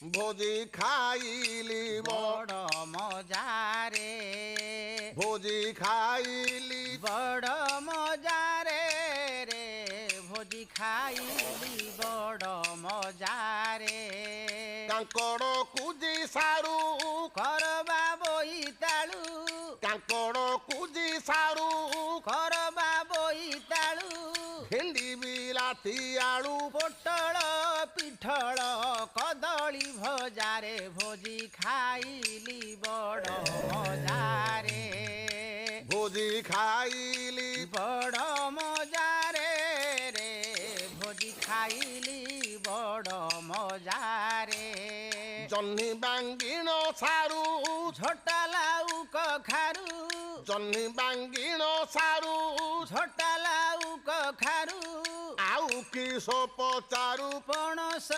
ভোজি খাইলি বড় মজারে ভোজি খাইলি বড় মজারে রে ভোজি খাইলি বড় মজারে কাଙ୍କଡ଼ କୁଜି ସାରୁ করবা বইতালু କାଙ୍କଡ଼ କୁଜି ସାରୁ করবা বইতালু ଭେଣ୍ଡି ବିଲାତି ଆଳୁ পটল পিঠল কদলী ভজারে ভোজি খাইলি বড় মজারে ভোজি খাইলি বড় মজারে রে ভোজি খাইলি বড় মজারে ଜହ୍ନି ବାଙ୍ଗିଣ ସାରୁ ঝোটা লাউ কখারু ଜହ୍ନି ବାଙ୍ଗିଣ ସାରୁ ঝোটা লাউ কখারু ଆଉ କିସ ପଚାରୁ পଣସ